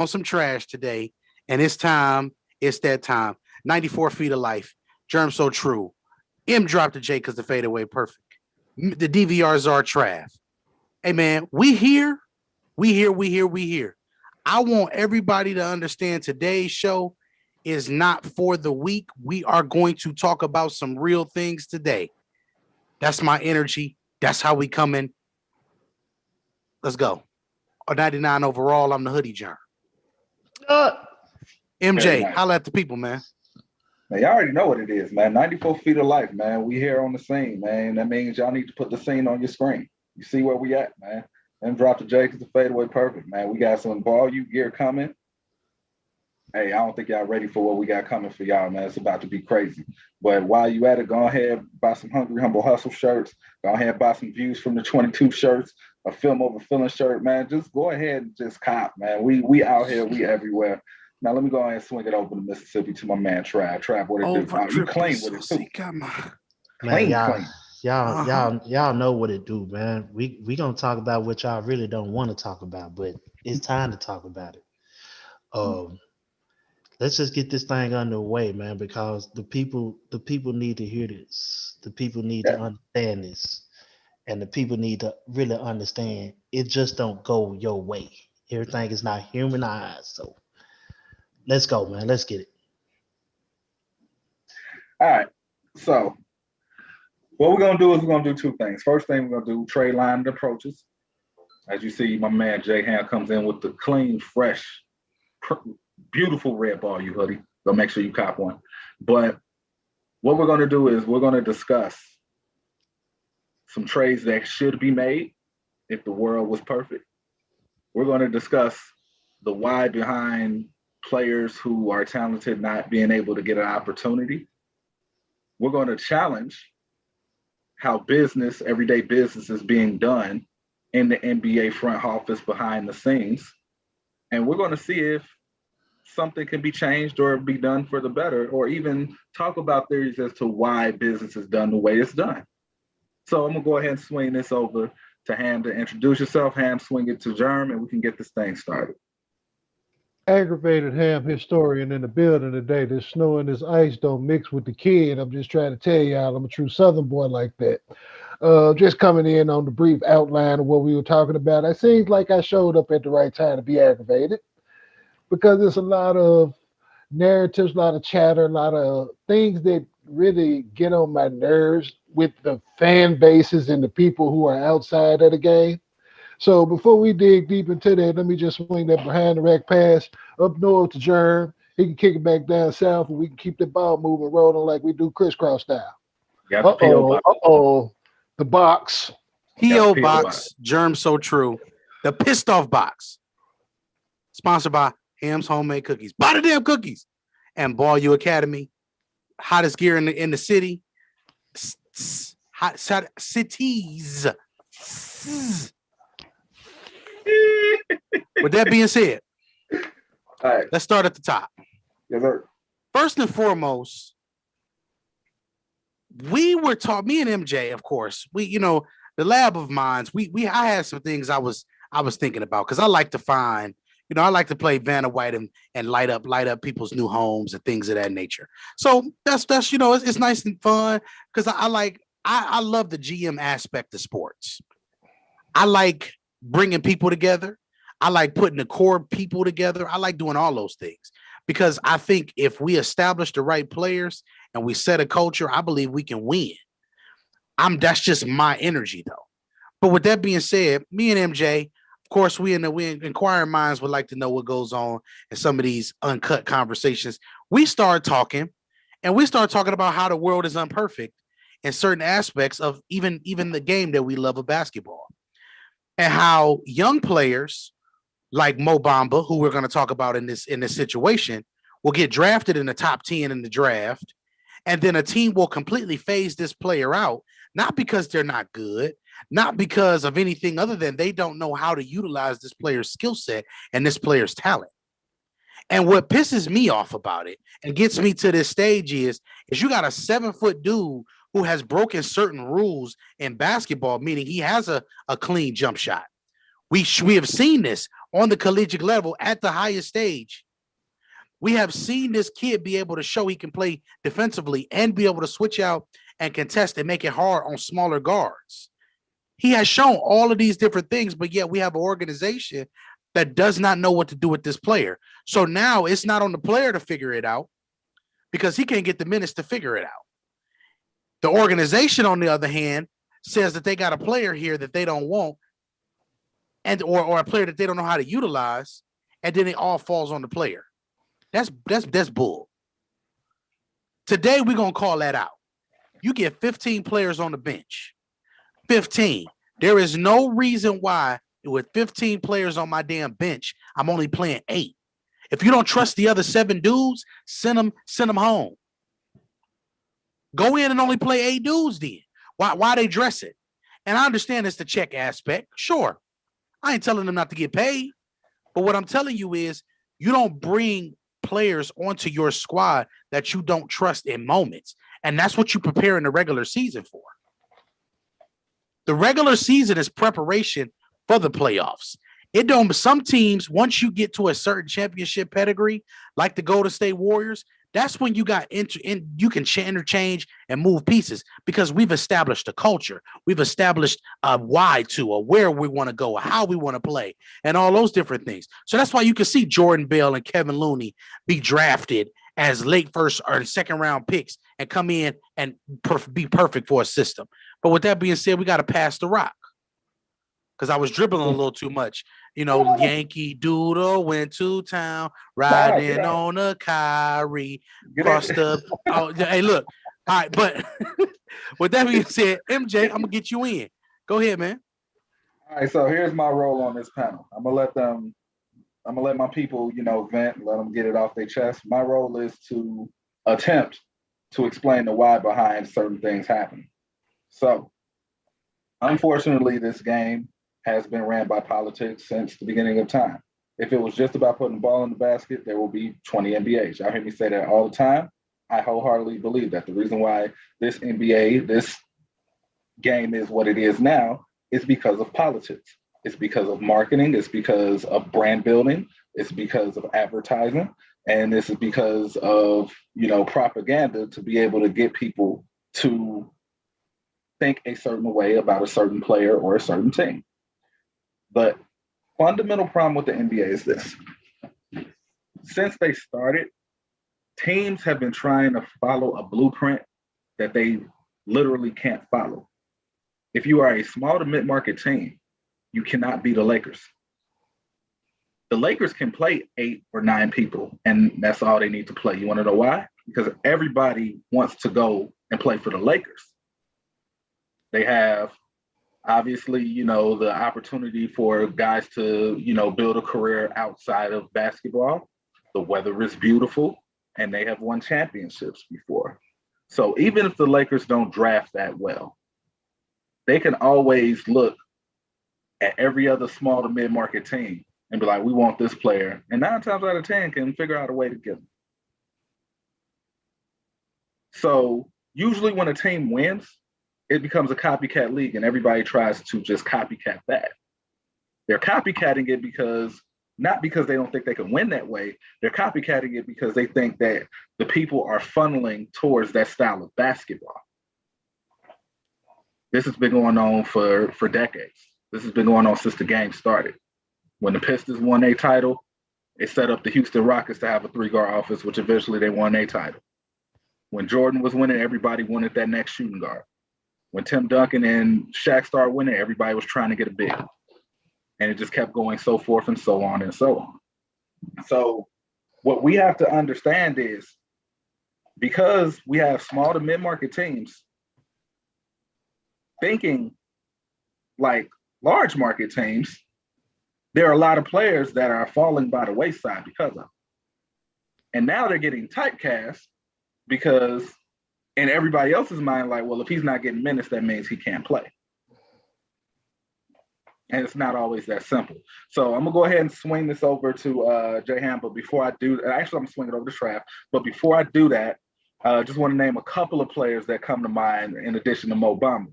on some trash today, and it's time. It's that time. 94 feet of life. Germ so true. M dropped the J because the fadeaway perfect. The DVRs are Trav. Hey man, we here. We here. We here. We here. I want everybody to understand today's show is not for the weak. We are going to talk about some real things today. That's my energy. That's how we come in. Let's go. A 99 overall. I'm the hoodie Germ. Uh, MJ, Very nice. holla at the people, man. Now, y'all already know what it is, man. 94 feet of life, man. We here on the scene, man. That means y'all need to put the scene on your screen. You see where we at, man. And drop the J because the fadeaway perfect, man. We got some ball you gear coming. Hey, I don't think y'all ready for what we got coming for y'all, man. It's about to be crazy. But while you at it, go ahead, buy some Hungry Humble Hustle shirts. Go ahead, buy some views from the 22 shirts, a film over feeling shirt, man. Just go ahead and just cop, man. We out here, we everywhere. Now let me go ahead and swing it over to Mississippi to my man Trav. Trav, what it do? Oh, you clean with it too. Man, Clean. y'all know what it do, man. We gonna talk about what y'all really don't want to talk about, but it's time to talk about it. Let's just get this thing underway, man, because the people need to hear this. The people need to understand this, and the people need to really understand it just don't go your way. Everything is not humanized, so let's go, man. Let's get it. All right. So what we're gonna do is we're gonna do two things. First thing we're gonna do trade line approaches. As you see, my man Jay Ham comes in with the clean, fresh, beautiful red ball you hoodie. So make sure you cop one. But what we're gonna do is we're gonna discuss some trades that should be made if the world was perfect. We're gonna discuss the why behind players who are talented not being able to get an opportunity. We're going to challenge how business, everyday business is being done in the NBA front office behind the scenes. And we're going to see if something can be changed or be done for the better, or even talk about theories as to why business is done the way it's done. So I'm going to go ahead and swing this over to Ham to introduce yourself. Ham, swing it to Germ, and we can get this thing started. Aggravated ham historian in the building today. This snow and this ice don't mix with the kid. I'm just trying to tell y'all I'm a true Southern boy like that. Just coming in on the brief outline of what we were talking about. It seems like I showed up at the right time to be aggravated because there's a lot of narratives, a lot of chatter, a lot of things that really get on my nerves with the fan bases and the people who are outside of the game. So before we dig deep into that, let me just swing that behind the rack pass up north to Germ. He can kick it back down south, and we can keep the ball moving, rolling like we do crisscross style. The box. P.O. box, Germ so true. The pissed off box. Sponsored by Ham's Homemade Cookies. Buy the damn cookies. And Ball U Academy. Hottest gear in the city. Hot cities. With that being said, all right, let's start at the top. Yes, sir. First and foremost, we were taught, me and MJ, of course, the lab of minds, I had some things I was thinking about because I like to find, I like to play Vanna White and light up people's new homes and things of that nature. So that's it's nice and fun because I love the GM aspect of sports. I like bringing people together. I like putting the core people together. I like doing all those things because I think if we establish the right players and we set a culture, I believe we can win. That's just my energy though. But with that being said, me and MJ, of course, we inquiring minds would like to know what goes on in some of these uncut conversations. We start talking about how the world is imperfect in certain aspects of even the game that we love of basketball. And how young players like Mo Bamba, who we're going to talk about in this situation, will get drafted in the top 10 in the draft, and then a team will completely phase this player out, not because they're not good, not because of anything other than they don't know how to utilize this player's skill set and this player's talent. And what pisses me off about it and gets me to this stage is you got a 7-foot dude who has broken certain rules in basketball, meaning he has a clean jump shot. We have seen this on the collegiate level at the highest stage. We have seen this kid be able to show he can play defensively and be able to switch out and contest and make it hard on smaller guards. He has shown all of these different things, but yet we have an organization that does not know what to do with this player. So now it's not on the player to figure it out because he can't get the minutes to figure it out. The organization, on the other hand, says that they got a player here that they don't want, and or a player that they don't know how to utilize, and then it all falls on the player. That's bull. Today we're gonna call that out. You get 15 players on the bench. 15. There is no reason why with 15 players on my damn bench, I'm only playing 8. If you don't trust the other 7 dudes, send them home. Go in and only play 8 dudes then. Why they dress it? And I understand it's the check aspect. Sure. I ain't telling them not to get paid. But what I'm telling you is you don't bring players onto your squad that you don't trust in moments. And that's what you prepare in the regular season for. The regular season is preparation for the playoffs. It don't. Some teams, once you get to a certain championship pedigree, like the Golden State Warriors, that's when you got you can interchange and move pieces because we've established a culture. We've established a why to, or where we want to go, or how we want to play, and all those different things. So that's why you can see Jordan Bell and Kevin Looney be drafted as late first or second round picks and come in and be perfect for a system. But with that being said, we got to pass the rock because I was dribbling a little too much. You know, Yankee Doodle went to town, riding on a Kyrie, crossed the. Oh, hey, look. All right, but with that being said, MJ, I'm gonna get you in. Go ahead, man. All right, so here's my role on this panel. I'm gonna let my people, vent, let them get it off their chest. My role is to attempt to explain the why behind certain things happening. So, unfortunately, this game has been ran by politics since the beginning of time. If it was just about putting the ball in the basket, there will be 20 NBAs. Y'all hear me say that all the time. I wholeheartedly believe that. The reason why this NBA, this game is what it is now is because of politics. It's because of marketing. It's because of brand building. It's because of advertising. And this is because of, propaganda to be able to get people to think a certain way about a certain player or a certain team. But fundamental problem with the NBA is this. Since they started, teams have been trying to follow a blueprint that they literally can't follow. If you are a small to mid-market team, you cannot be the Lakers. The Lakers can play 8 or 9 people, and that's all they need to play. You want to know why? Because everybody wants to go and play for the Lakers. They have obviously, the opportunity for guys to, build a career outside of basketball. The weather is beautiful, and they have won championships before. So even if the Lakers don't draft that well, they can always look at every other small to mid-market team and be like, we want this player. And 9 times out of 10 can figure out a way to get them. So usually when a team wins, it becomes a copycat league and everybody tries to just copycat that. They're copycatting it not because they don't think they can win that way. They're copycatting it because they think that the people are funneling towards that style of basketball. This has been going on for decades. This has been going on since the game started. When the Pistons won a title, it set up the Houston Rockets to have a 3-guard offense, which eventually they won a title. When Jordan was winning, everybody wanted that next shooting guard. When Tim Duncan and Shaq started winning, everybody was trying to get a big. And it just kept going so forth and so on and so on. So what we have to understand is because we have small to mid-market teams thinking like large market teams, there are a lot of players that are falling by the wayside because of it. And now they're getting typecast because in everybody else's mind, like, well, if he's not getting minutes, that means he can't play. And it's not always that simple. So I'm gonna go ahead and swing this over to J-Ham, but before I do, actually I'm gonna swing it over to Trav, but before I do that, just wanna name a couple of players that come to mind in addition to Mo Bamba.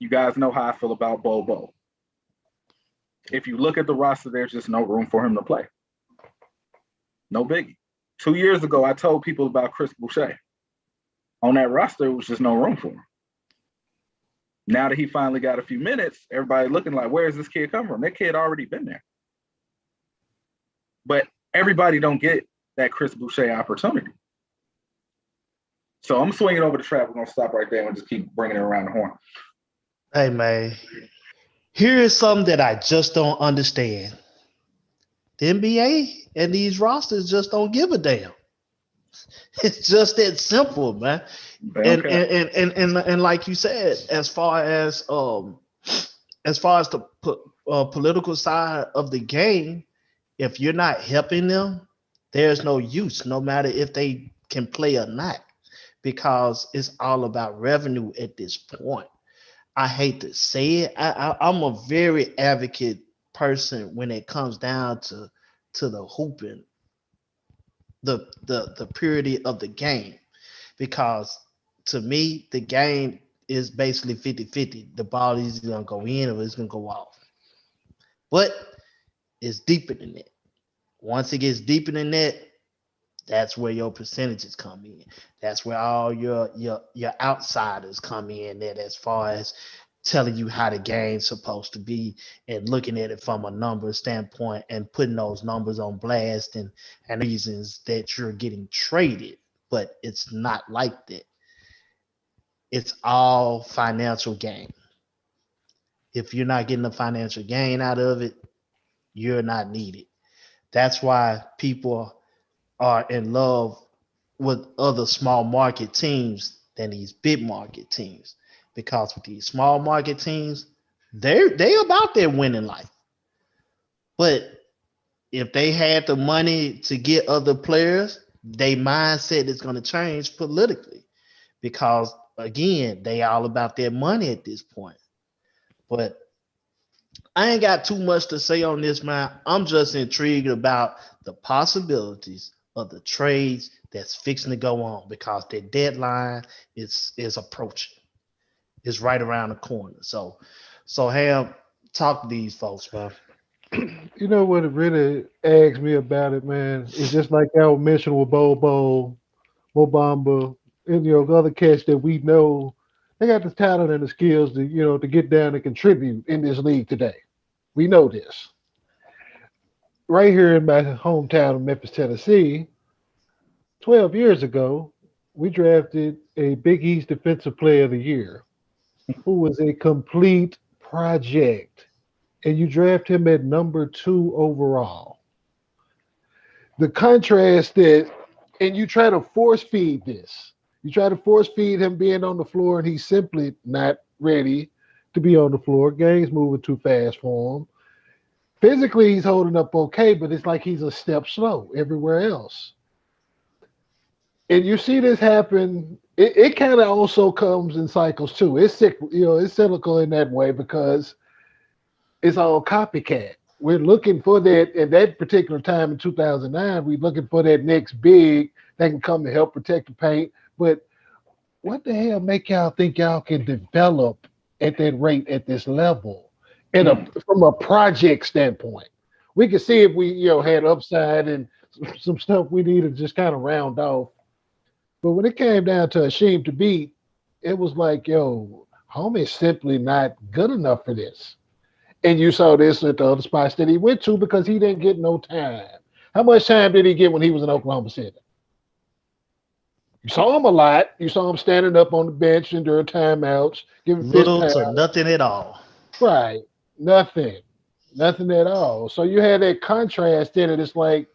You guys know how I feel about Bobo. If you look at the roster, there's just no room for him to play. No biggie. 2 years ago, I told people about Chris Boucher. On that roster, there was just no room for him. Now that he finally got a few minutes, everybody looking like, where is this kid come from? That kid already been there. But everybody don't get that Chris Boucher opportunity. So I'm swinging over the trap. We're going to stop right there and just keep bringing it around the horn. Hey, man. Here is something that I just don't understand. The NBA and these rosters just don't give a damn. It's just that simple, man. And like you said, as far as the political side of the game, if you're not helping them, there's no use, no matter if they can play or not, because it's all about revenue at this point. I hate to say it. I'm a very advocate person when it comes down to the hooping, the purity of the game, because to me the game is basically 50-50. The ball is gonna go in or it's gonna go off. But it's deeper than that. Once it gets deeper than that, that's where your percentages come in. That's where all your outsiders come in. That as far as telling you how the game's supposed to be and looking at it from a number standpoint and putting those numbers on blast and reasons that you're getting traded. But it's not like that. It's all financial gain. If you're not getting the financial gain out of it, you're not needed. That's why people are in love with other small market teams than these big market teams. Because with these small market teams, they about their winning life. But if they had the money to get other players, their mindset is going to change politically. Because again, they all about their money at this point. But I ain't got too much to say on this, man. I'm just intrigued about the possibilities of the trades that's fixing to go on because the deadline is approaching. It's right around the corner. So Ham, talk to these folks, man. You know what it really aggs me about it, man? It's just like I was mentioning with Bobo, Mobamba, and the other cats that we know, they got the talent and the skills to to get down and contribute in this league today. We know this. Right here in my hometown of Memphis, Tennessee, 12 years ago, we drafted a Big East Defensive Player of the Year who was a complete project. And you draft him at number 2 overall. The contrast that, and you try to force feed this. You try to force feed him being on the floor, and he's simply not ready to be on the floor. Game's moving too fast for him. Physically, he's holding up okay, but it's like he's a step slow everywhere else. And you see this happen. It kind of also comes in cycles too. It's it's cyclical in that way because it's all copycat. We're looking for that at that particular time in 2009. We're looking for that next big that can come to help protect the paint. But what the hell make y'all think y'all can develop at that rate at this level? And from a project standpoint, we could see if we had upside and some stuff we need to just kind of round off. But when it came down to a shame to beat, it was like, homie's simply not good enough for this. And you saw this at the other spots that he went to because he didn't get no time. How much time did he get when he was in Oklahoma City? You saw him a lot. You saw him standing up on the bench and during timeouts, giving fist Little pounds. to nothing at all. Right. Nothing. Nothing at all. So you had that contrast in it. It's like,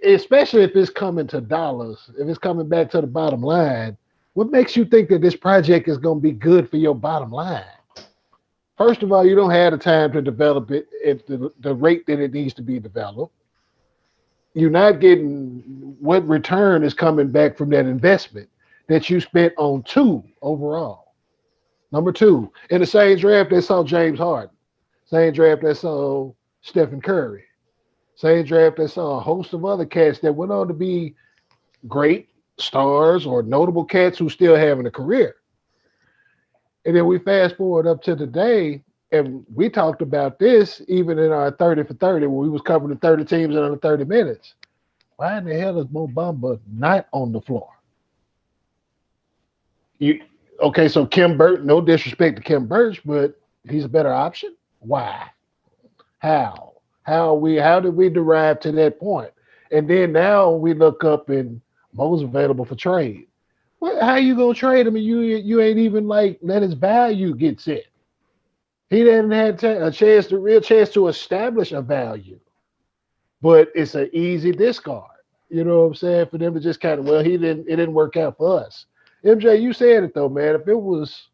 especially if it's coming to dollars, if it's coming back to the bottom line, what makes you think that this project is going to be good for your bottom line? First of all, you don't have the time to develop it at the rate that it needs to be developed. You're not getting what return is coming back from that investment that you spent on 2 overall. Number 2, in the same draft they saw James Harden. Same draft they saw Stephen Curry. Same draft they saw a host of other cats that went on to be great stars or notable cats who still having a career. And then we fast forward up to today, And we talked about this even in our 30 for 30 when we was covering the 30 teams in under 30 minutes. Why in the hell is Mo Bamba not on the floor? You okay? So Kim Burton, no disrespect to Kim Birch, but he's a better option. Why? How? How did we derive to that point? And then now we look up and Mo's available for trade. How you gonna trade him and you ain't even like let his value get set? He didn't have a chance, the real chance to establish a value, but it's an easy discard. You know what I'm saying? For them to just kind of, well, it didn't work out for us. MJ, you said it though, man. If it was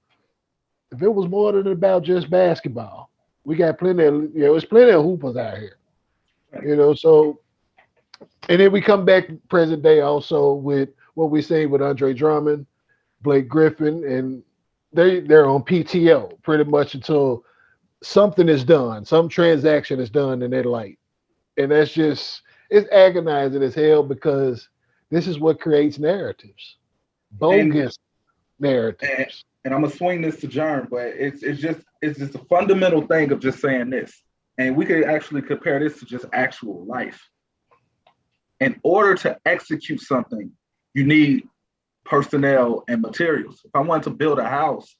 more than about just basketball, we got plenty of, there's plenty of hoopers out here. So and then we come back present day also with what we say with Andre Drummond, Blake Griffin, and they're on PTO pretty much until something is done, some transaction is done in their light. And that's just, it's agonizing as hell because this is what creates narratives, bogus narratives. And I'm gonna swing this to Jerm, but it's just a fundamental thing of just saying this. And we could actually compare this to just actual life. In order to execute something, you need personnel and materials. If I want to build a house,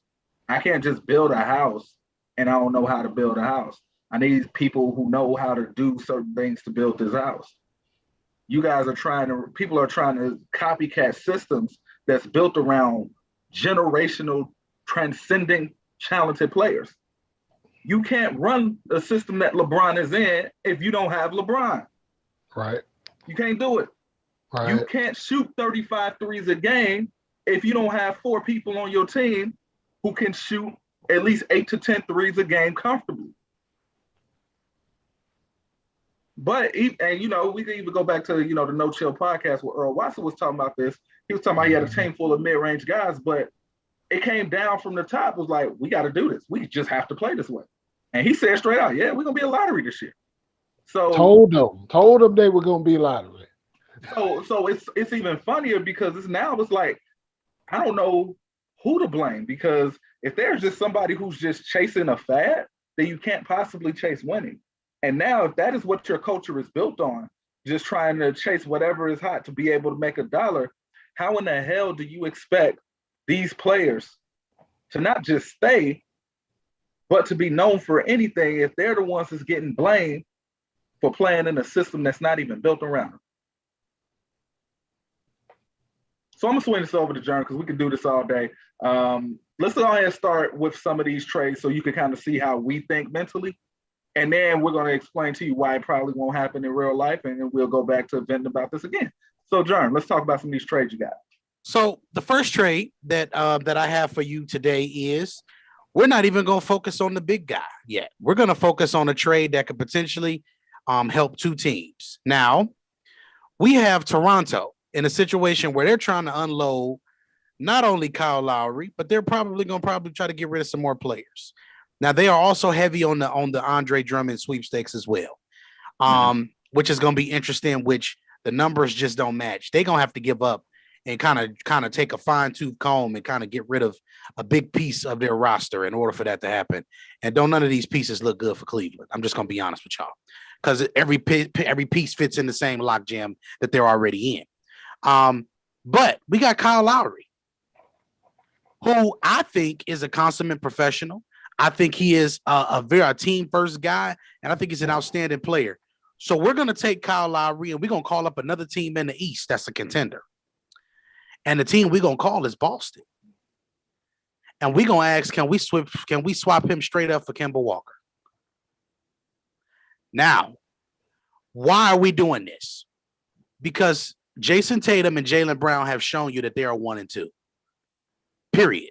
I can't just build a house and I don't know how to build a house. I need people who know how to do certain things to build this house. People are trying to copycat systems that's built around generational, transcending, talented players. You can't run the system that LeBron is in if you don't have LeBron. Right. You can't do it. Right. You can't shoot 35 threes a game if you don't have 4 people on your team who can shoot at least 8 to 10 threes a game comfortably. But, we can even go back to, the No Chill podcast where Earl Watson was talking about this. He was talking about he had a team full of mid-range guys, but it came down from the top. It was like, we got to do this. We just have to play this way. And he said straight out, yeah, we're going to be a lottery this year. So told them they were going to be a lottery. So it's even funnier because it's like, I don't know who to blame, because if there's just somebody who's just chasing a fad, then you can't possibly chase winning. And now if that is what your culture is built on, just trying to chase whatever is hot to be able to make a dollar, how in the hell do you expect these players to not just stay, but to be known for anything if they're the ones that's getting blamed for playing in a system that's not even built around them? So I'm going to swing this over to Jerm because we can do this all day. Let's go ahead and start with some of these trades so you can kind of see how we think mentally. And then we're going to explain to you why it probably won't happen in real life. And then we'll go back to venting about this again. So, Jerm, let's talk about some of these trades you got. So the first trade that I have for you today is we're not even going to focus on the big guy yet. We're going to focus on a trade that could potentially help 2 teams. Now, we have Toronto in a situation where they're trying to unload not only Kyle Lowry, but they're probably going to try to get rid of some more players. Now, they are also heavy on the Andre Drummond sweepstakes as well, which is going to be interesting, which the numbers just don't match. They're going to have to give up and kind of take a fine-tooth comb and kind of get rid of a big piece of their roster in order for that to happen. And none of these pieces look good for Cleveland. I'm just going to be honest with y'all, because every piece fits in the same logjam that they're already in. But we got Kyle Lowry, who I think is a consummate professional. I think he is a team first guy, and I think he's an outstanding player. So we're going to take Kyle Lowry and we're going to call up another team in the East that's a contender. And the team we're going to call is Boston. And we're going to ask, can we swap him straight up for Kemba Walker? Now, why are we doing this? Because Jason Tatum and Jaylen Brown have shown you that they are 1 and 2. Period.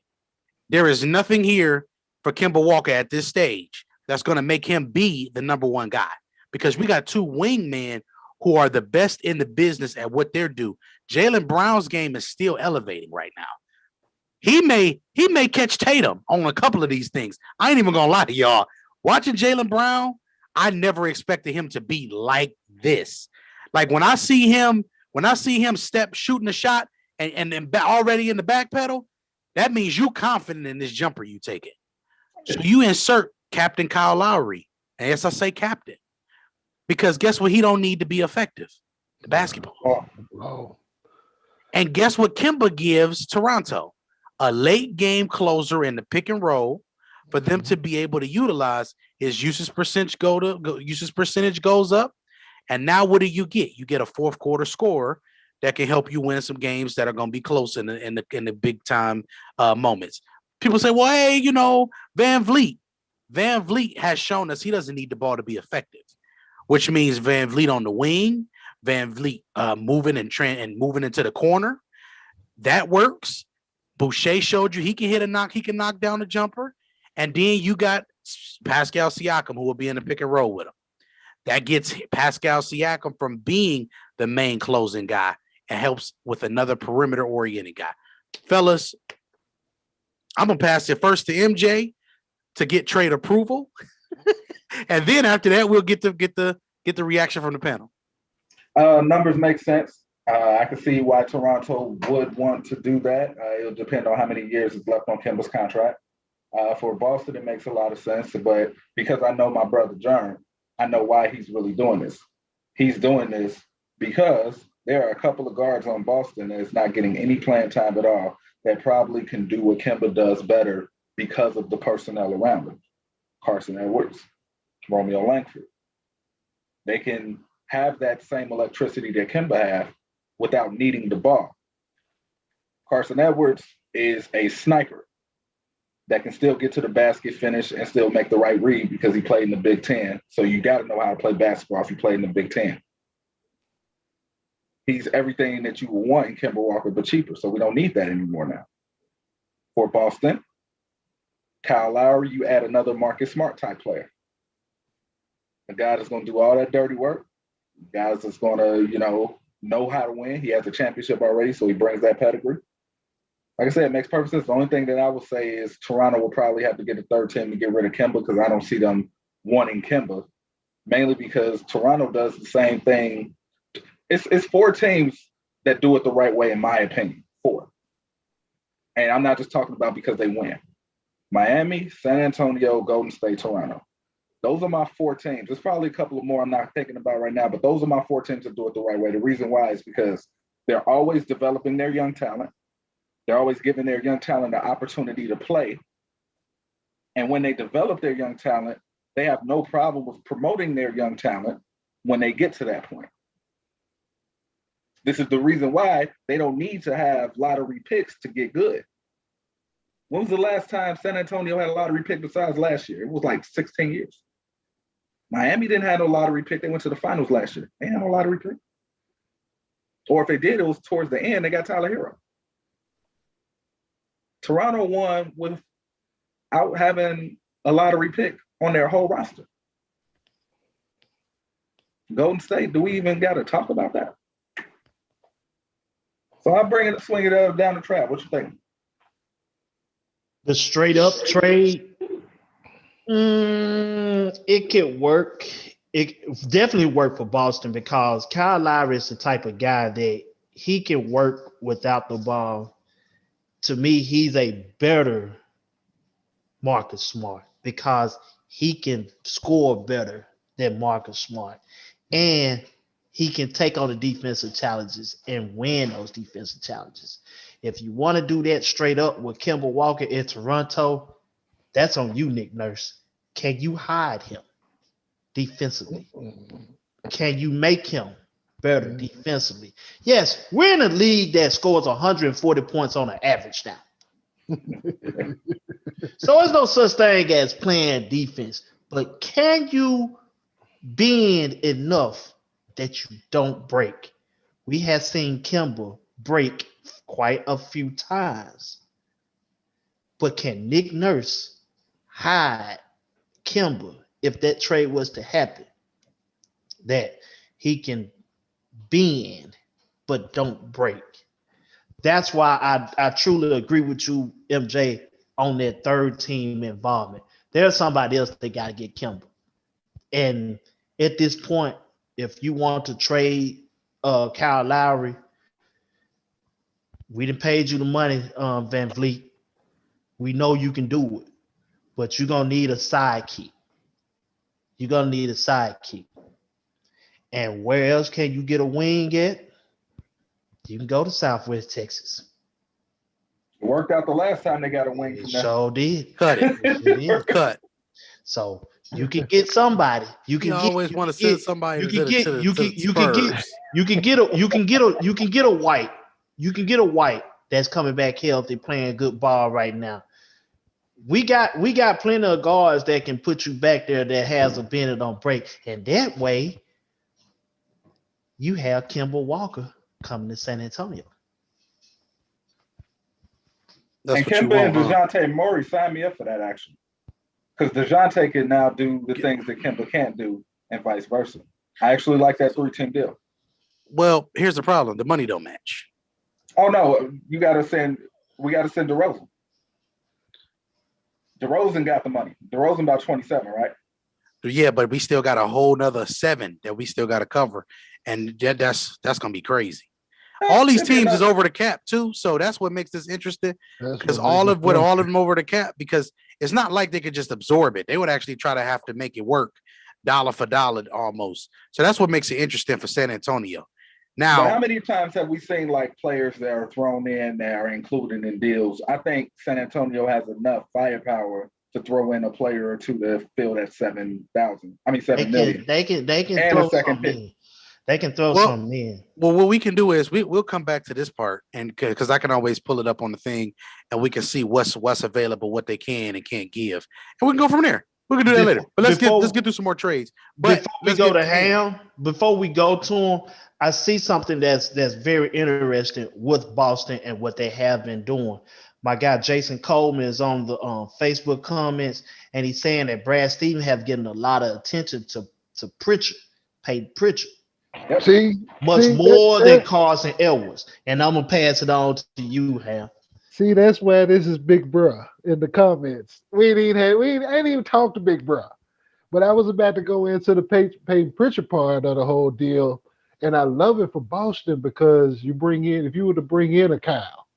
There is nothing here for Kemba Walker at this stage that's going to make him be the number 1 guy, because we got 2 wingmen who are the best in the business at what they're doing. Jaylen Brown's game is still elevating right now. He may catch Tatum on a couple of these things. I ain't even going to lie to y'all. Watching Jaylen Brown, I never expected him to be like this. Like when I see him step shooting a shot and already in the back pedal, that means you confident in this jumper you take it. So you insert Captain Kyle Lowry. And yes, I say captain. Because guess what? He don't need to be effective. The basketball. Oh. And guess what Kemba gives Toronto? A late game closer in the pick and roll for them to be able to utilize. His usage percentage goes up. And now what do you get? You get a fourth quarter scorer that can help you win some games that are going to be close in the big time moments. People say, well, hey, Van Vliet. Van Vliet has shown us he doesn't need the ball to be effective, which means Van Vliet on the wing, Van Vliet moving and moving into the corner. That works. Boucher showed you he can knock down a jumper. And then you got Pascal Siakam, who will be in the pick and roll with him. That gets Pascal Siakam from being the main closing guy and helps with another perimeter-oriented guy. Fellas, I'm going to pass it first to MJ to get trade approval. And then after that, we'll get the reaction from the panel. Numbers make sense. I can see why Toronto would want to do that. It'll depend on how many years is left on Kemba's contract. For Boston, it makes a lot of sense. But because I know my brother Jerm, I know why he's really doing this. He's doing this because there are a couple of guards on Boston that is not getting any playing time at all that probably can do what Kemba does better because of the personnel around him. Carson Edwards, Romeo Langford. They can have that same electricity that Kemba have without needing the ball. Carson Edwards is a sniper that can still get to the basket, finish, and still make the right read because he played in the Big Ten. So you got to know how to play basketball if you played in the Big Ten. He's everything that you would want in Kemba Walker, but cheaper. So we don't need that anymore now. For Boston, Kyle Lowry, you add another Marcus Smart type player. A guy that's going to do all that dirty work. Guys that's going to, know how to win. He has a championship already, so he brings that pedigree. Like I said, it makes perfect sense. The only thing that I will say is Toronto will probably have to get a third team to get rid of Kemba because I don't see them wanting Kemba, mainly because Toronto does the same thing. It's four teams that do it the right way, in my opinion. Four. And I'm not just talking about because they win. Miami, San Antonio, Golden State, Toronto. Those are my four teams. There's probably a couple of more I'm not thinking about right now, but those are my four teams that do it the right way. The reason why is because they're always developing their young talent. They're always giving their young talent the opportunity to play. And when they develop their young talent, they have no problem with promoting their young talent when they get to that point. This is the reason why they don't need to have lottery picks to get good. When was the last time San Antonio had a lottery pick besides last year? It was like 16 years. Miami didn't have no lottery pick. They went to the finals last year. They had no lottery pick. Or if they did, it was towards the end. They got Tyler Hero. Toronto won without having a lottery pick on their whole roster. Golden State, do we even got to talk about that? So I'm swing it up down the trap. What you think? The straight up trade, it could work. It definitely work for Boston because Kyle Lowry is the type of guy that he can work without the ball. To me, he's a better Marcus Smart because he can score better than Marcus Smart. And he can take on the defensive challenges and win those defensive challenges. If you want to do that straight up with Kemba Walker in Toronto, that's on you, Nick Nurse. Can you hide him defensively? Can you make him better defensively? Yes, we're in a league that scores 140 points on an average now. So there's no such thing as playing defense. But can you bend enough that you don't break? We have seen Kemba break quite a few times. But can Nick Nurse hide Kemba if that trade was to happen? That he can bend but don't break. That's why I truly agree with you, MJ, on that third team involvement. There's somebody else that got to get Kemba. And at this point, if you want to trade Kyle Lowry, we done paid you the money, Van Vliet. We know you can do it. but you're gonna need a sidekick. You're gonna need a sidekick. And where else can you get a wing at? You can go to Southwest Texas. It worked out the last time they got a wing It from there. sure did. Cut it. It sure did. Cut. So you can get somebody. You You can get. always You want can to send get. somebody You to can the get. to the, You to can. the You can get. Spurs. You can get a. You can get a. You can get a white. You can get a white that's coming back healthy, playing good ball right now. We got plenty of guards that can put you back there that has a Bennett on break, and that way you have Kimball Walker coming to San Antonio. That's And what you Kemba and want, huh? DeJounte Murray signed me up for that action. Because DeJounte can now do the things that Kemba can't do, and vice versa. I actually like that 3-team deal. Well, here's the problem: the money don't match. Oh no, we gotta send DeRozan. DeRozan got the money. DeRozan about 27, right? Yeah, but we still got a whole nother 7 that we still got to cover, and that's gonna be crazy. All these teams is over the cap too, so that's what makes this interesting. Because all of them over the cap, because it's not like they could just absorb it. They would actually try to have to make it work dollar for dollar almost. So that's what makes it interesting for San Antonio. Now, but how many times have we seen like players that are thrown in that are included in deals? I think San Antonio has enough firepower to throw in a player or two to fill that 7,000. I mean 7,000,000. They can and throw a second something pick. in. They can throw something in. Well, what we can do is we'll come back to this part, and because I can always pull it up on the thing, and we can see what's available, what they can and can't give, and we can go from there. We can do that later. But let's get through some more trades. But before we go to Ham, before we go to him, I see something that's very interesting with Boston and what they have been doing. My guy Jason Coleman is on the Facebook comments, and he's saying that Brad Stevens have given a lot of attention to Pritchard, Peyton Pritchard. Yep. See, much more than Carson Edwards. And I'm gonna pass it on to you, Ham. See, that's why this is Big Bruh in the comments. We ain't even talked to Big Bruh. But I was about to go into the Peyton Pritchard part of the whole deal. And I love it for Boston because if you were to bring in a Kyle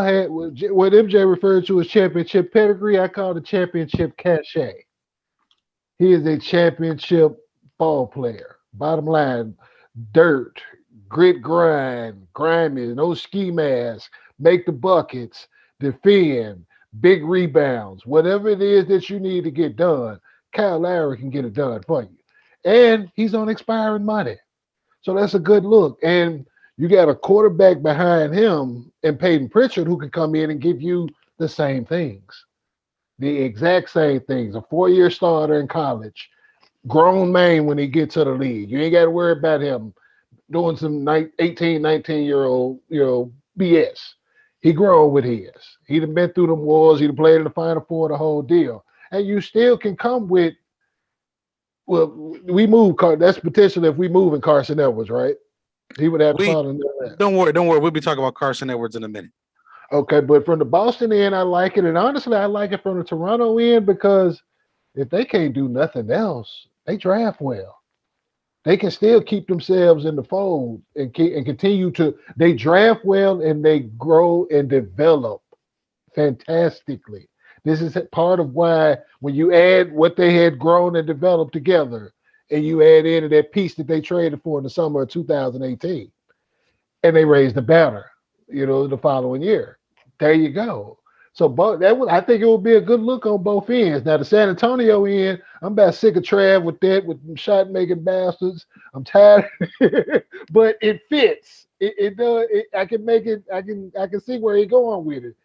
had what MJ referred to as championship pedigree. I call it championship cachet. He is a championship ball player. Bottom line, dirt, grit, grimy, no ski mask, make the buckets, defend, big rebounds, whatever it is that you need to get done, Kyle Lowry can get it done for you. And he's on expiring money. So that's a good look. And you got a quarterback behind him and Peyton Pritchard who can come in and give you the same things. The exact same things. A 4-year starter in college. Grown man when he gets to the league. You ain't got to worry about him doing some 18, 19-year-old, BS. He grown with his. He done been through them wars. He done played in the Final Four, the whole deal. And you still can come with, that's potentially if we move in Carson Edwards, right? He would have to follow that. Don't worry. We'll be talking about Carson Edwards in a minute. Okay, but from the Boston end, I like it. And honestly, I like it from the Toronto end because if they can't do nothing else, they draft well. They can still keep themselves in the fold and continue to. They draft well and they grow and develop fantastically. This is part of why when you add what they had grown and developed together, and you add into that piece that they traded for in the summer of 2018, and they raised the banner, the following year. There you go. So I think it will be a good look on both ends. Now the San Antonio end, I'm about sick of Trav with shot making bastards. I'm tired, but it fits. It does. I can make it. I can see where he's going with it.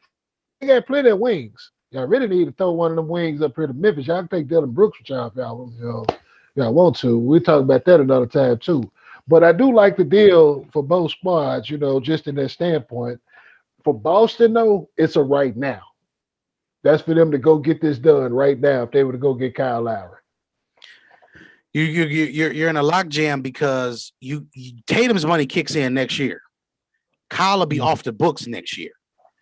He got plenty of wings. Y'all really need to throw one of them wings up here to Memphis. Y'all can take Dylan Brooks with y'all if y'all want to. We'll talk about that another time too. But I do like the deal for both squads. Just in that standpoint. For Boston, though, it's a right now. That's for them to go get this done right now if they were to go get Kyle Lowry. You're in a logjam because Tatum's money kicks in next year. Kyle will be off the books next year.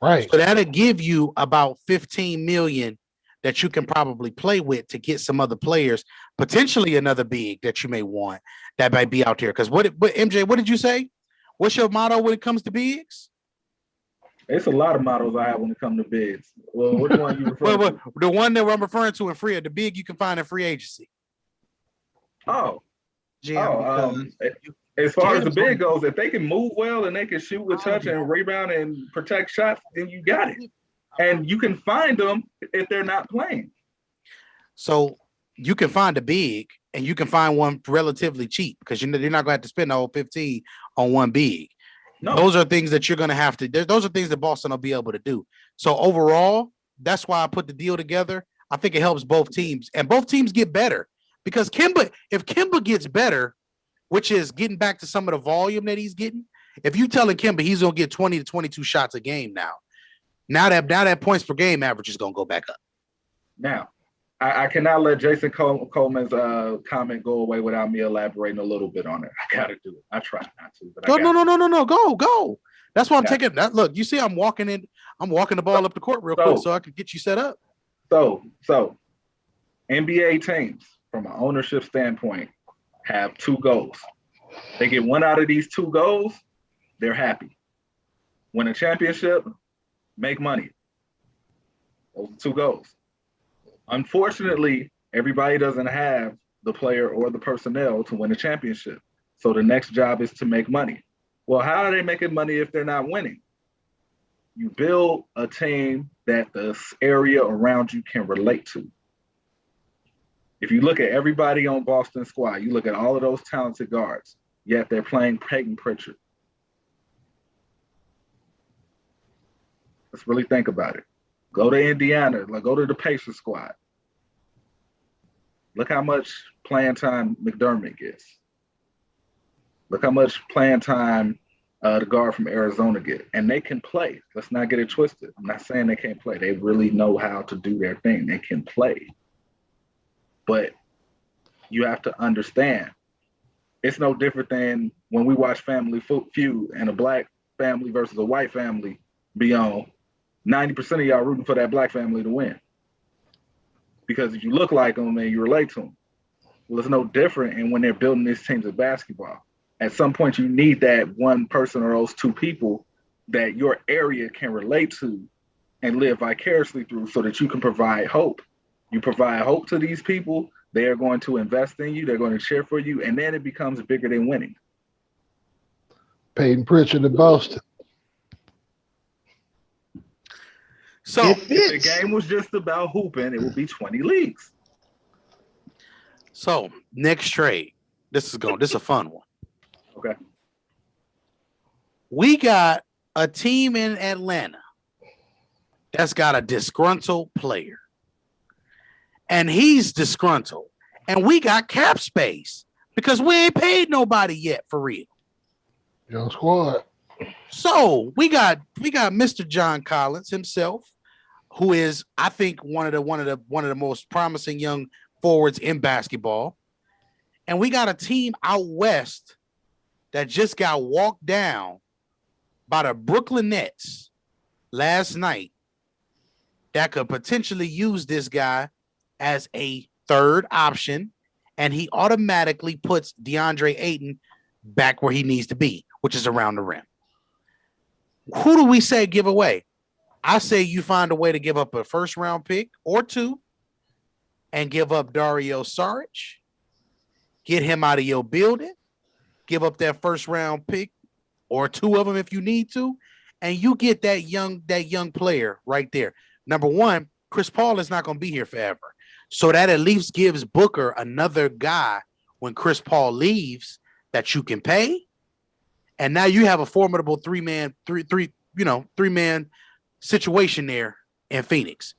Right. So that'll give you about $15 million that you can probably play with to get some other players, potentially another big that you may want that might be out there. Because what MJ, what did you say? What's your motto when it comes to bigs? It's a lot of models I have when it comes to bigs. Well, which one you referring Well, to? the one that I'm referring to in the big you can find in free agency. Oh, Jim, as far as the Cam's big goes, if they can move well and they can shoot with touch and rebound and protect shots, then you got it. And you can find them if they're not playing. So you can find a big and you can find one relatively cheap because you're not going to have to spend the whole 15 on one big. No. Those are things that you're going to have to, those are things that Boston will be able to do. So overall, that's why I put the deal together. I think it helps both teams and both teams get better because if Kemba gets better, which is getting back to some of the volume that he's getting, if you telling Kemba he's going to get 20 to 22 shots a game now that points per game average is going to go back up. Now, I cannot let Jason Coleman's comment go away without me elaborating a little bit on it. I got to do it. I try not to, but no. Go. That's why I'm taking that. Look, you see, I'm walking the ball up the court real quick so I can get you set up. So NBA teams, from an ownership standpoint, have two goals. They get one out of these two goals, they're happy. Win a championship, make money. Those are two goals. Unfortunately, everybody doesn't have the player or the personnel to win a championship. So the next job is to make money. Well, how are they making money if they're not winning? You build a team that the area around you can relate to. If you look at everybody on Boston squad, you look at all of those talented guards, yet they're playing Peyton Pritchard. Let's really think about it. Go to Indiana, go to the Pacers squad. Look how much playing time McDermott gets. Look how much playing time the guard from Arizona get. And they can play. Let's not get it twisted. I'm not saying they can't play. They really know how to do their thing. They can play. But you have to understand, it's no different than when we watch Family Feud and a black family versus a white family be on. 90% of y'all rooting for that black family to win. Because if you look like them and you relate to them, well, it's no different. And when they're building these teams of basketball, at some point you need that one person or those two people that your area can relate to and live vicariously through so that you can provide hope. You provide hope to these people, they are going to invest in you, they're going to cheer for you, and then it becomes bigger than winning. Peyton Pritchard in Boston. So if the game was just about hooping, it would be 20 leagues. So next trade. This is a fun one. Okay. We got a team in Atlanta that's got a disgruntled player. And he's disgruntled. And we got cap space because we ain't paid nobody yet for real. Young squad. So we got Mr. John Collins himself, who is, I think, one of the most promising young forwards in basketball. And we got a team out west that just got walked down by the Brooklyn Nets last night that could potentially use this guy as a third option, and he automatically puts DeAndre Ayton back where he needs to be, which is around the rim. Who do we say give away? I say you find a way to give up a first-round pick or two and give up Dario Saric, get him out of your building, give up that first-round pick or two of them if you need to, and you get that young player right there. Number one, Chris Paul is not going to be here forever. So that at least gives Booker another guy when Chris Paul leaves that you can pay. And now you have a formidable three-man situation there in Phoenix.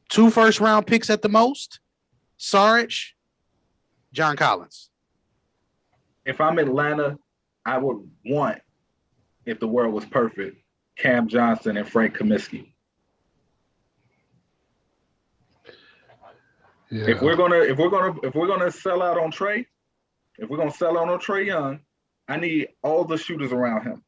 2 first-round picks at the most, Saric, John Collins. If I'm Atlanta, I would want, if the world was perfect, Cam Johnson and Frank Kaminsky. Yeah. If we're gonna sell out on Trae, if we're gonna sell out on Trae Young, I need all the shooters around him.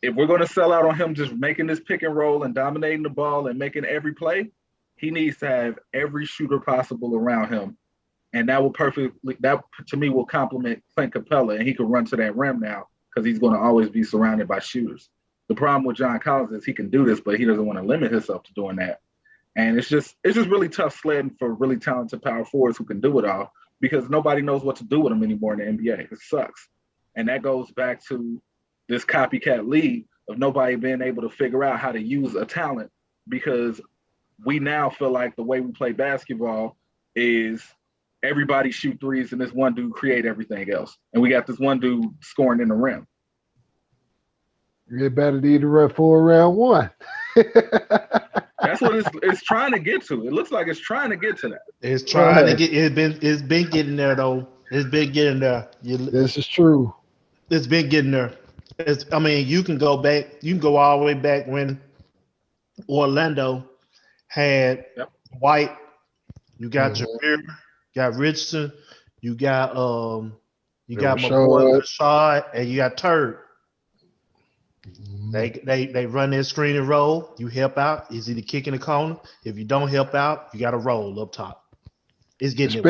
If we're gonna sell out on him just making this pick and roll and dominating the ball and making every play, he needs to have every shooter possible around him. And that to me will complement Clint Capella, and he can run to that rim now because he's going to always be surrounded by shooters. The problem with John Collins is he can do this, but he doesn't want to limit himself to doing that. And it's just really tough sledding for really talented power forwards who can do it all because nobody knows what to do with them anymore in the NBA. It sucks. And that goes back to this copycat league of nobody being able to figure out how to use a talent because we now feel like the way we play basketball is everybody shoot threes and this one dude create everything else. And we got this one dude scoring in the rim. You better need to run for round one. That's what it's trying to get to. It looks like it's trying to get to that. It's trying to get. It's been getting there though. It's been getting there. This is true. It's been getting there. I mean, you can go back. You can go all the way back when Orlando had White. You got Jameer. You got Richardson. You got my boy Rashad, and you got Turd. They run their screen and roll. You help out. It's either kick in the corner. If you don't help out, you got to roll up top. It's getting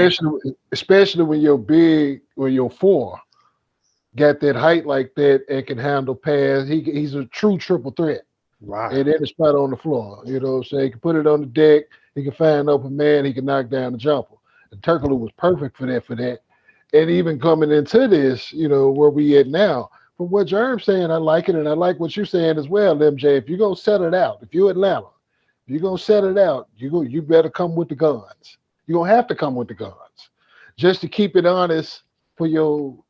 especially when you're big, when you're 4, got that height like that and can handle pass. He's a true triple threat. Right. At any spot on the floor. You know what I'm saying? He can put it on the deck. He can find an open man. He can knock down the jumper. And Turkoglu was perfect for that. And even coming into this, where we at now, from what Jerm's saying, I like it, and I like what you're saying as well, MJ. If you're gonna set it out, if you're Atlanta, if you're gonna set it out, you better come with the guns. You're gonna have to come with the guns. Just to keep it honest for your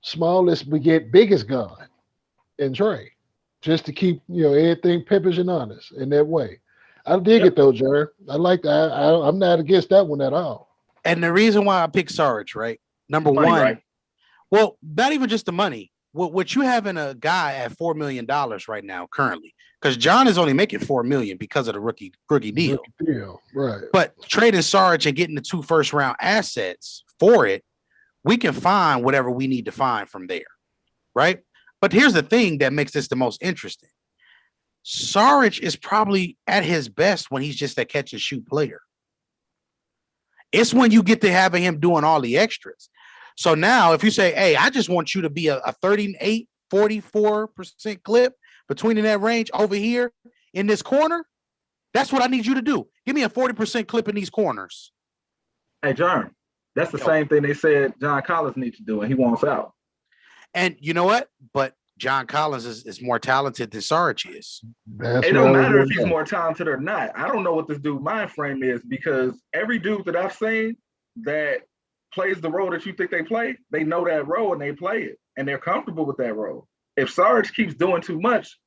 smallest but yet biggest gun and Trey. Just to keep everything pimpish and honest in that way. I dig it though, Jerm. I like that. I'm not against that one at all. And the reason why I picked Sarge, right? Number one, right? Well, not even just the money. What you having a guy at $4 million right now currently, because John is only making $4 million because of the rookie deal. Right. But trading Sarge and getting the 2 first-round assets for it, we can find whatever we need to find from there, right? But here's the thing that makes this the most interesting. Sarge is probably at his best when he's just a catch and shoot player. It's when you get to having him doing all the extras. So now if you say, hey, I just want you to be a 38, 44% clip between in that range over here in this corner, that's what I need you to do. Give me a 40% clip in these corners. Hey, Jerm, that's the same thing they said John Collins needs to do, and he wants out. And you know what? But John Collins is more talented than Sarge is. It don't matter if he's more talented or not. I don't know what this dude's mind frame is because every dude that I've seen that plays the role that you think they play, they know that role and they play it, and they're comfortable with that role. If Sarge keeps doing too much,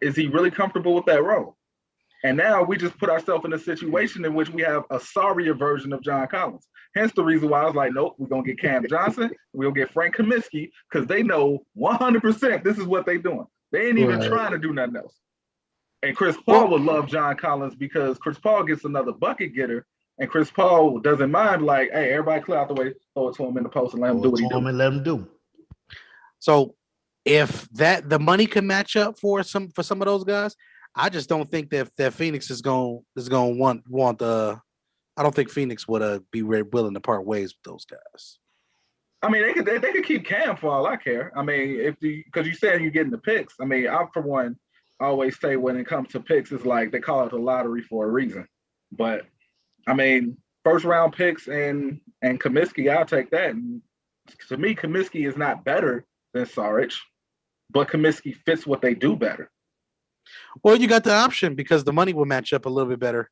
is he really comfortable with that role? And now we just put ourselves in a situation in which we have a sorrier version of John Collins. Hence the reason why I was like, nope, we're going to get Cam Johnson. We'll get Frank Kaminsky because they know 100% this is what they're doing. They ain't even trying to do nothing else. And Chris Paul would love John Collins because Chris Paul gets another bucket getter, and Chris Paul doesn't mind, like, hey, everybody clear out the way, throw it to him in the post and let him do what he do. And let him do. So if the money can match up for some of those guys, I just don't think that Phoenix is going want I don't think Phoenix would be willing to part ways with those guys. I mean, they could keep Cam for all I care. I mean, because you said you're getting the picks. I mean, I for one always say when it comes to picks, it's like they call it the lottery for a reason. But I mean, first round picks and Kaminsky, I'll take that. And to me, Kaminsky is not better than Sarge, but Kaminsky fits what they do better. Well, you got the option because the money will match up a little bit better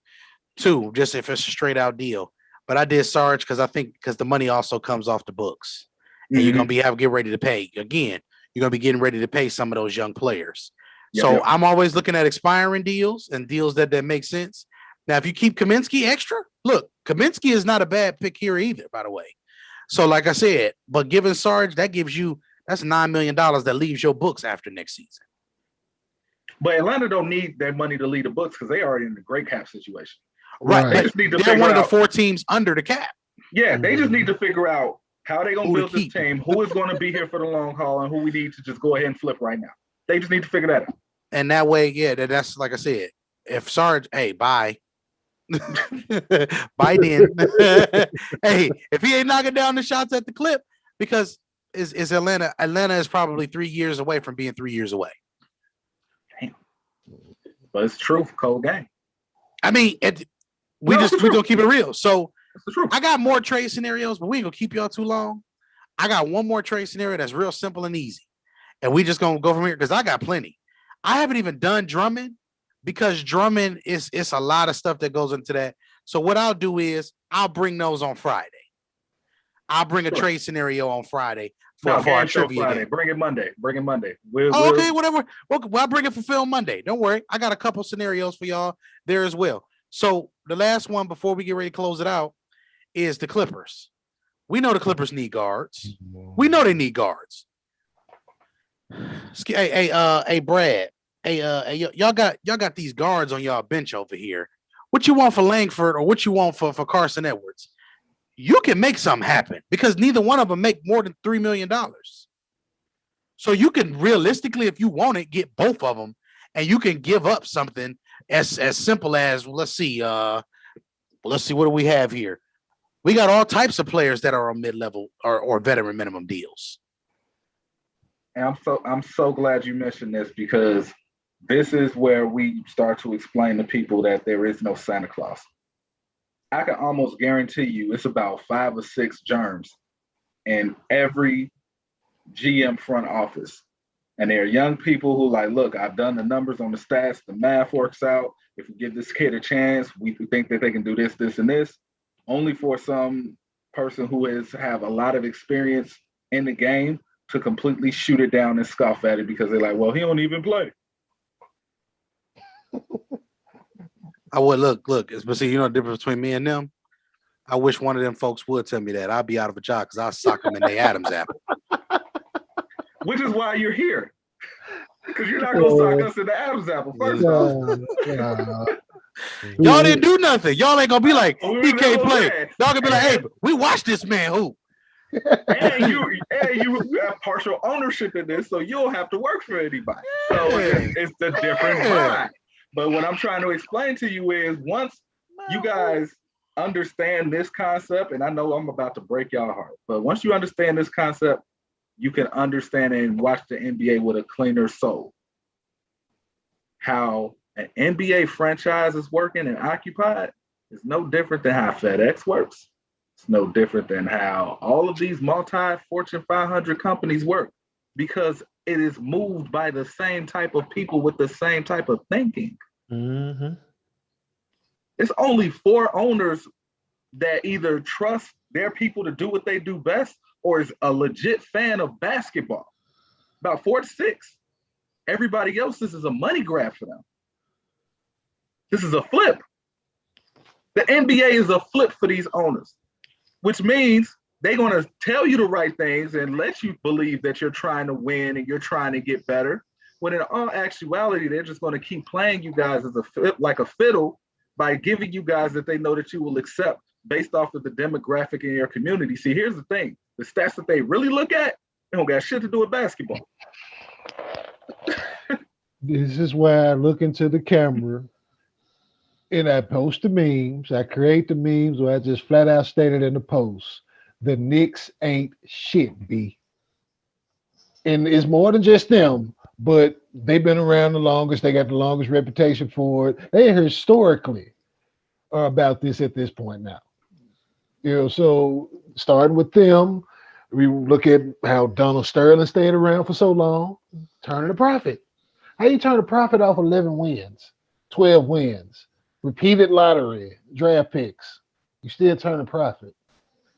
too, just if it's a straight out deal. But I did Sarge because the money also comes off the books. And you're going to get ready to pay. Again, you're going to be getting ready to pay some of those young players. So I'm always looking at expiring deals and deals that make sense. Now, if you keep Kaminsky extra, look, Kaminsky is not a bad pick here either, by the way. So like I said, but giving Sarge, that's $9 million that leaves your books after next season. But Atlanta don't need that money to lead the books because they are in a great cap situation. Right. They just need to they're one of the 4 teams under the cap. Yeah, they just need to figure out how they're going to build this team, who is going to be here for the long haul, and who we need to just go ahead and flip right now. They just need to figure that out. And that way, that's like I said, if Sarge, hey, bye. Bye then. Hey, if he ain't knocking down the shots at the clip, because is Atlanta is probably 3 years away from being 3 years away. But it's truth, cold game. I mean, we gonna keep it real. So It's the truth. I got more trade scenarios, but we ain't gonna keep y'all too long. I got one more trade scenario that's real simple and easy, and we just gonna go from here because I got plenty. I haven't even done Drummond because Drummond is it's a lot of stuff that goes into that. So what I'll do is I'll bring those on Friday. I'll bring a trade scenario on Friday for our trivia Friday. game. Bring it Monday. Okay, whatever. Well, I'll bring it for film Monday. Don't worry. I got a couple scenarios for y'all there as well. So the last one before we get ready to close it out is the Clippers. We know the Clippers need guards. We know they need guards. Hey, Brad. Y'all got these guards on y'all bench over here. What you want for Langford or what you want for Carson Edwards? You can make something happen because neither one of them make more than $3 million. So you can realistically, if you want it, get both of them, and you can give up something as simple as let's see, what do we have here? We got all types of players that are on mid-level or veteran minimum deals. And I'm so glad you mentioned this because this is where we start to explain to people that there is no Santa Claus. I can almost guarantee you it's about 5 or 6 germs in every GM front office. And there are young people who like, look, I've done the numbers on the stats, the math works out. If we give this kid a chance, we think that they can do this, this, and this. Only for some person who have a lot of experience in the game to completely shoot it down and scoff at it because they're like, well, he don't even play. I would look, but see, you know the difference between me and them? I wish one of them folks would tell me that. I'd be out of a job because I'll sock them in their Adam's apple. Which is why you're here. Because you're not going to sock us in the Adam's apple, first off. Y'all didn't do nothing. Y'all ain't going to be like, he can't play. Y'all going to be like, hey, we watched this man hoop. And you have partial ownership in this, so you don't have to work for anybody. So it's the different vibe. But what I'm trying to explain to you is once you guys understand this concept, and I know I'm about to break y'all heart, but once you understand this concept, you can understand and watch the NBA with a cleaner soul. How an NBA franchise is working and occupied is no different than how FedEx works. It's no different than how all of these multi-Fortune 500 companies work because it is moved by the same type of people with the same type of thinking. Mm-hmm. It's only 4 owners that either trust their people to do what they do best or is a legit fan of basketball. About 4 to 6. Everybody else, this is a money grab for them. This is a flip. The NBA is a flip for these owners, which means they're going to tell you the right things and let you believe that you're trying to win and you're trying to get better. When in all actuality, they're just going to keep playing you guys as like a fiddle by giving you guys that they know that you will accept based off of the demographic in your community. See, here's the thing. The stats that they really look at, they don't got shit to do with basketball. This is why I look into the camera and I post the memes. I create the memes or I just flat out stated in the post. The Knicks ain't shit, B. And it's more than just them, but they've been around the longest. They got the longest reputation for it. They historically are about this at this point now. So starting with them, we look at how Donald Sterling stayed around for so long, turning a profit. How you turn a profit off 11 wins, 12 wins, repeated lottery, draft picks? You still turn a profit.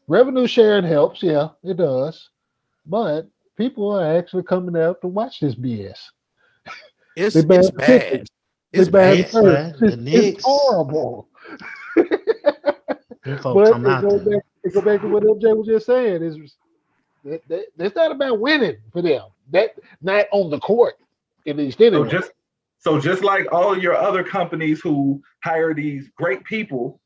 Revenue sharing helps, yeah, it does. But people are actually coming out to watch this BS. It's bad. It's bad. It's horrible. But it go back to what MJ was just saying. It's not about winning for them. That not on the court, at least anyway. So just like all your other companies who hire these great people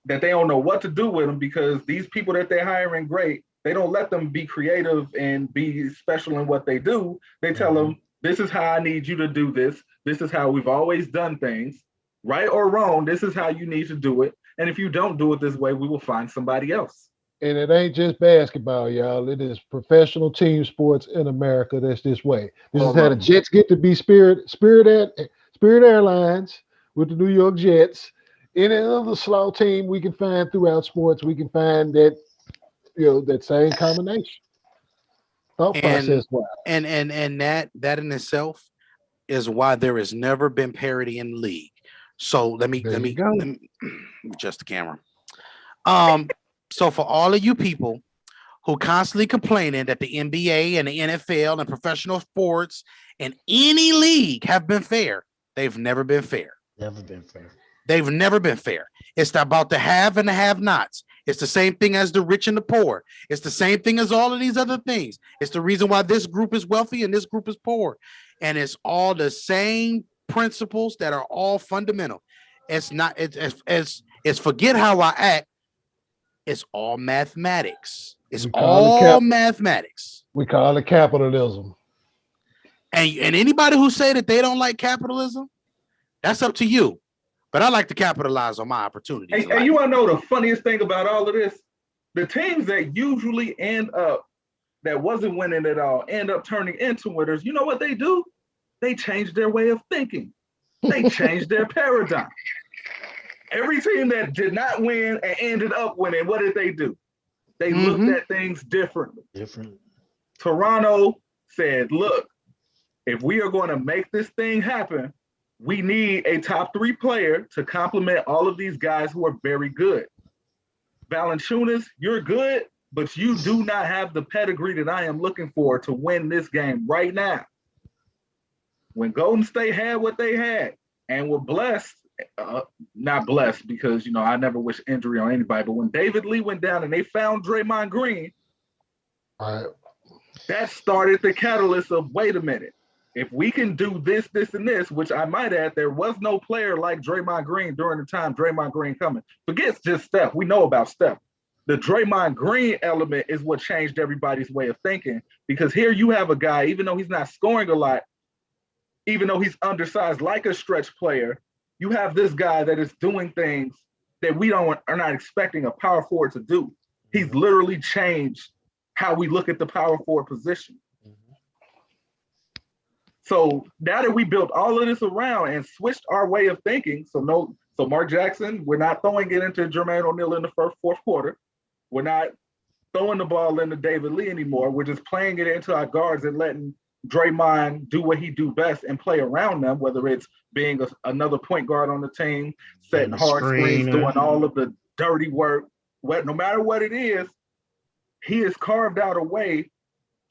that they don't know what to do with them because these people that they're hiring great, they don't let them be creative and be special in what they do. They tell them, this is how I need you to do this. This is how we've always done things. Right or wrong, this is how you need to do it. And if you don't do it this way, we will find somebody else. And it ain't just basketball, y'all. It is professional team sports in America that's this way. This is how the Jets get to be spirited Spirit Airlines with the New York Jets. Any other slow team we can find throughout sports, we can find that that same combination. Thought And process wise. that in itself is why there has never been parity in the league. So There you go. let me adjust the camera. So for all of you people who constantly complaining that the NBA and the NFL and professional sports and any league have been fair, they've never been fair. Never been fair. They've never been fair. It's about the have and the have-nots. It's the same thing as the rich and the poor. It's the same thing as all of these other things. It's the reason why this group is wealthy and this group is poor. And it's all the same principles that are all fundamental. It's not, it's forget how I act. It's all mathematics. It's We call it all mathematics. We call it capitalism. And anybody who say that they don't like capitalism, that's up to you. But I like to capitalize on my opportunities. And you want to know the funniest thing about all of this? The teams that usually end up that wasn't winning at all end up turning into winners. You know what they do? They change their way of thinking. They change their paradigm. Every team that did not win and ended up winning, what did they do? They looked at things differently. Toronto said, look, if we are going to make this thing happen, we need a top 3 player to complement all of these guys who are very good. Valanciunas, you're good, but you do not have the pedigree that I am looking for to win this game right now. When Golden State had what they had and were blessed, not blessed because, I never wish injury on anybody, but when David Lee went down and they found Draymond Green, that started the catalyst of, wait a minute, if we can do this, this, and this, which I might add, there was no player like Draymond Green during the time Draymond Green coming. Forget just Steph. We know about Steph. The Draymond Green element is what changed everybody's way of thinking, because here you have a guy, even though he's not scoring a lot, even though he's undersized like a stretch player, you have this guy that is doing things that we are not expecting a power forward to do. He's literally changed how we look at the power forward position. So now that we built all of this around and switched our way of thinking, so Mark Jackson, we're not throwing it into Jermaine O'Neal in the fourth quarter. We're not throwing the ball into David Lee anymore. We're just playing it into our guards and letting Draymond do what he do best and play around them, whether it's being another point guard on the team, setting hard screens, doing all of the dirty work. No matter what it is, he has carved out a way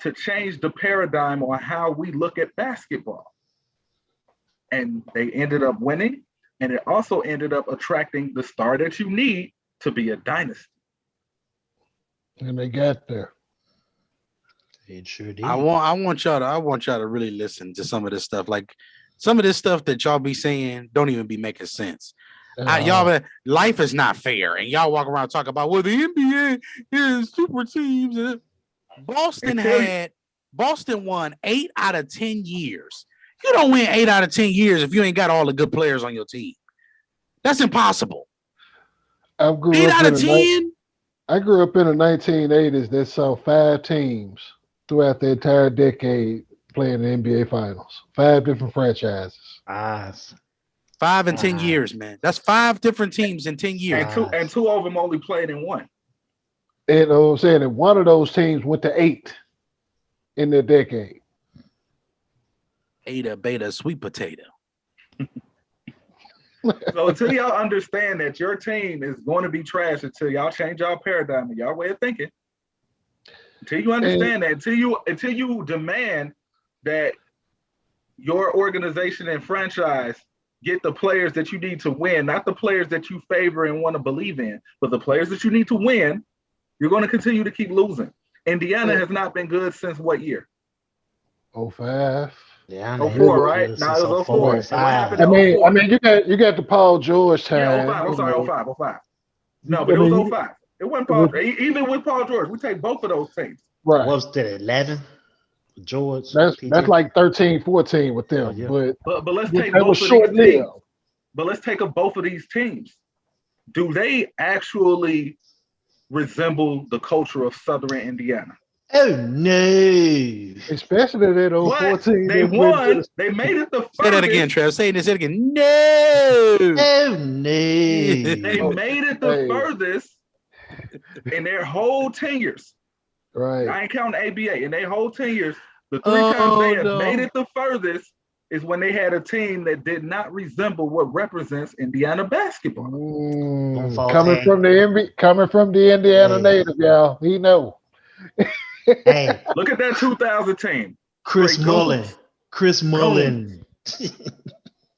to change the paradigm on how we look at basketball. And they ended up winning, and it also ended up attracting the star that you need to be a dynasty. And they got there. It sure did. I want y'all to really listen to some of this stuff. Like some of this stuff that y'all be saying don't even be making sense. Life is not fair, and y'all walk around talking about, well, the NBA is super teams. Boston won 8 out of 10 years. You don't win 8 out of 10 years if you ain't got all the good players on your team. That's impossible. 8 out of 10. I grew up in the 1980s that saw 5 teams throughout the entire decade playing the NBA Finals. 5 different franchises. 5 in 10 years, man. That's 5 different teams in 10 years. And two of them only played in one. And I'm saying that one of those teams went to 8 in their decade. Ada, beta, sweet potato. So until y'all understand that your team is going to be trash, until y'all change y'all paradigm and y'all way of thinking, until you understand that, until you demand that your organization and franchise get the players that you need to win, not the players that you favor and want to believe in, but the players that you need to win, you're going to continue to keep losing. Indiana has not been good since what year? 05. Yeah, 04, right? No, it was 04. I mean, you got the Paul George time. Yeah, 05. I'm sorry, 05. No, but it was 05. It wasn't Paul. Even with Paul George, we take both of those teams. Right. What was that, 11? George. That's like 13, 14 with them. But let's take both of these teams. But let's take both of these teams. Do they actually resemble the culture of Southern Indiana? Oh no. Especially that old But 14 they that went to won. They made it the Say that again, furthest. Trev. Say it again. No. Oh They no. made it the Hey, furthest in their whole tenures. right. I ain't counting ABA. In their whole tenures, the 3 times they Oh have made no. it the furthest is when they had a team that did not resemble what represents Indiana basketball. Coming from the Indiana Hey, native, y'all. He know. hey, Look at that 2000 team. Chris Straight Mullen. goons. Chris Goons. Mullen.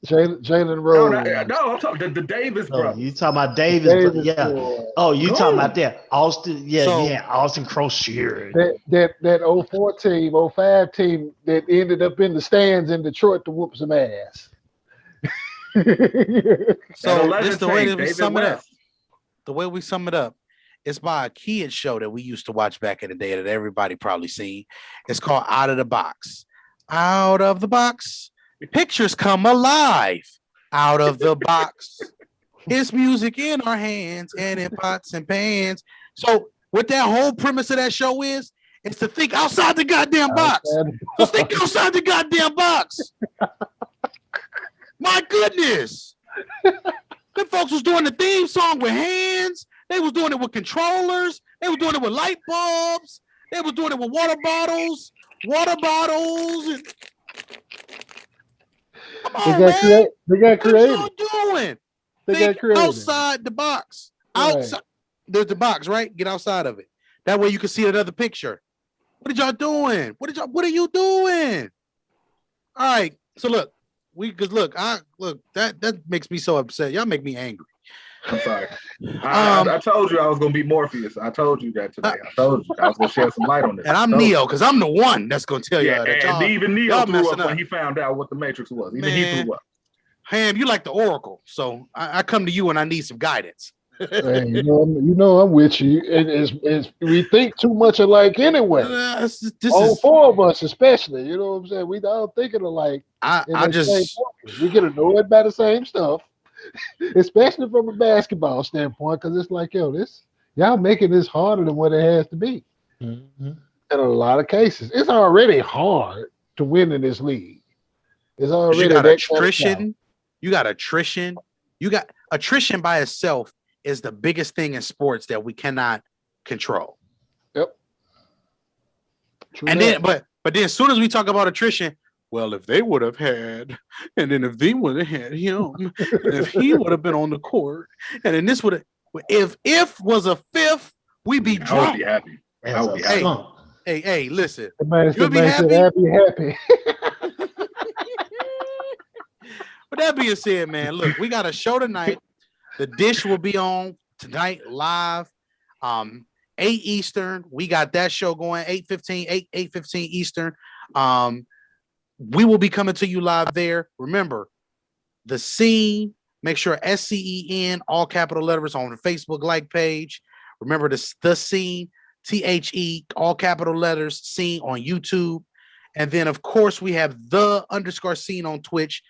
Jalen No, Rose, I'm talking the Davis No, you brothers. talking about Davis, but Davis yeah. boy. Oh, you talking about Goons. that. Austin, yeah, you So had Austin Crocier. That 04 team, 05 team that ended up in the stands in Detroit to whoop some ass. That so this 11 the way team, that we David sum it up. West. The way we sum it up. It's by a kid show that we used to watch back in the day that everybody probably seen. It's called Out of the Box. Out of the box. Pictures come alive. Out of the box. It's music in our hands and in pots and pans. So what that whole premise of that show is to think outside the goddamn box. Outside So think outside the goddamn box. My goodness. Them folks was doing the theme song with hands. They was doing it with controllers. They was doing it with light bulbs. They was doing it with water bottles. Water bottles. Come on, man. They got What creative. y'all doing? They Think got creative. outside the box. Right. Outside. There's the box, right? Get outside of it. That way you can see another picture. What are y'all doing? What are you doing? All right. So look, that makes me so upset. Y'all make me angry. I'm sorry. Um, I told you I was gonna be Morpheus. I told you that today. I told you I was gonna shed some light on this. and I'm Neo because I'm the one that's gonna tell Yeah, y'all that and even Neo y'all threw messing up when up. he found out what the Matrix was. Even he Man, threw up. Ham, you like the Oracle, so I come to you when I need some guidance. Hey, I'm with you. We think too much alike anyway. This All is four of us, especially. You know what I'm saying? We all thinking alike in I the same just focus. We get annoyed by the same stuff, especially from a basketball standpoint, because it's like, yo, y'all making this harder than what it has to be. Mhm. In a lot of cases, it's already hard to win in this league. It's you already got that kind of talent. attrition, you got attrition by itself is the biggest thing in sports that we cannot control. Yep. True And that. then but then as soon as we talk about attrition, well, if they would have had, and then if they would have had him, and if he would have been on the court, and then this would have if was a fifth, we'd be I would be drunk. happy. I As would a be happy. skunk. Hey, listen. The You'll be man said, happy. I'd be happy. With that being said, man, look, we got a show tonight. The dish will be on tonight live. 8 Eastern. We got that show going 8:15 Eastern. We will be coming to you live there. Remember, the scene, make sure SCEN, all capital letters on the Facebook like page. Remember the scene, THE, all capital letters, scene on YouTube. And then, of course, we have the underscore scene on Twitch,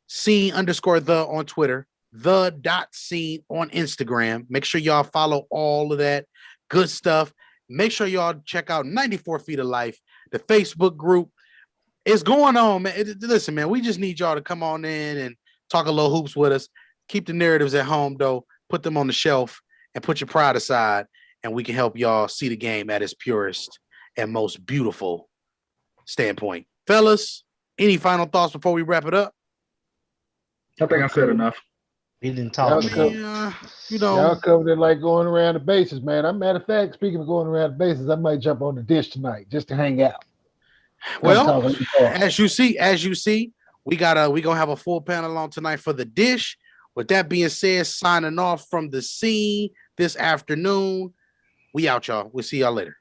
scene underscore the on Twitter, the dot scene on Instagram. Make sure y'all follow all of that good stuff. Make sure y'all check out 94 Feet of Life, the Facebook group. It's going on, man. Listen, man, we just need y'all to come on in and talk a little hoops with us. Keep the narratives at home, though. Put them on the shelf and put your pride aside, and we can help y'all see the game at its purest and most beautiful standpoint. Fellas, any final thoughts before we wrap it up? I think I said enough. We didn't Y'all talk covered, enough. y'all covered it like going around the bases, man. Matter of fact, speaking of going around the bases, I might jump on the dish tonight just to hang out. Well, as you see, we gonna have a full panel on tonight for the dish. With that being said, signing off from the scene this afternoon. We out, y'all. We'll see y'all later.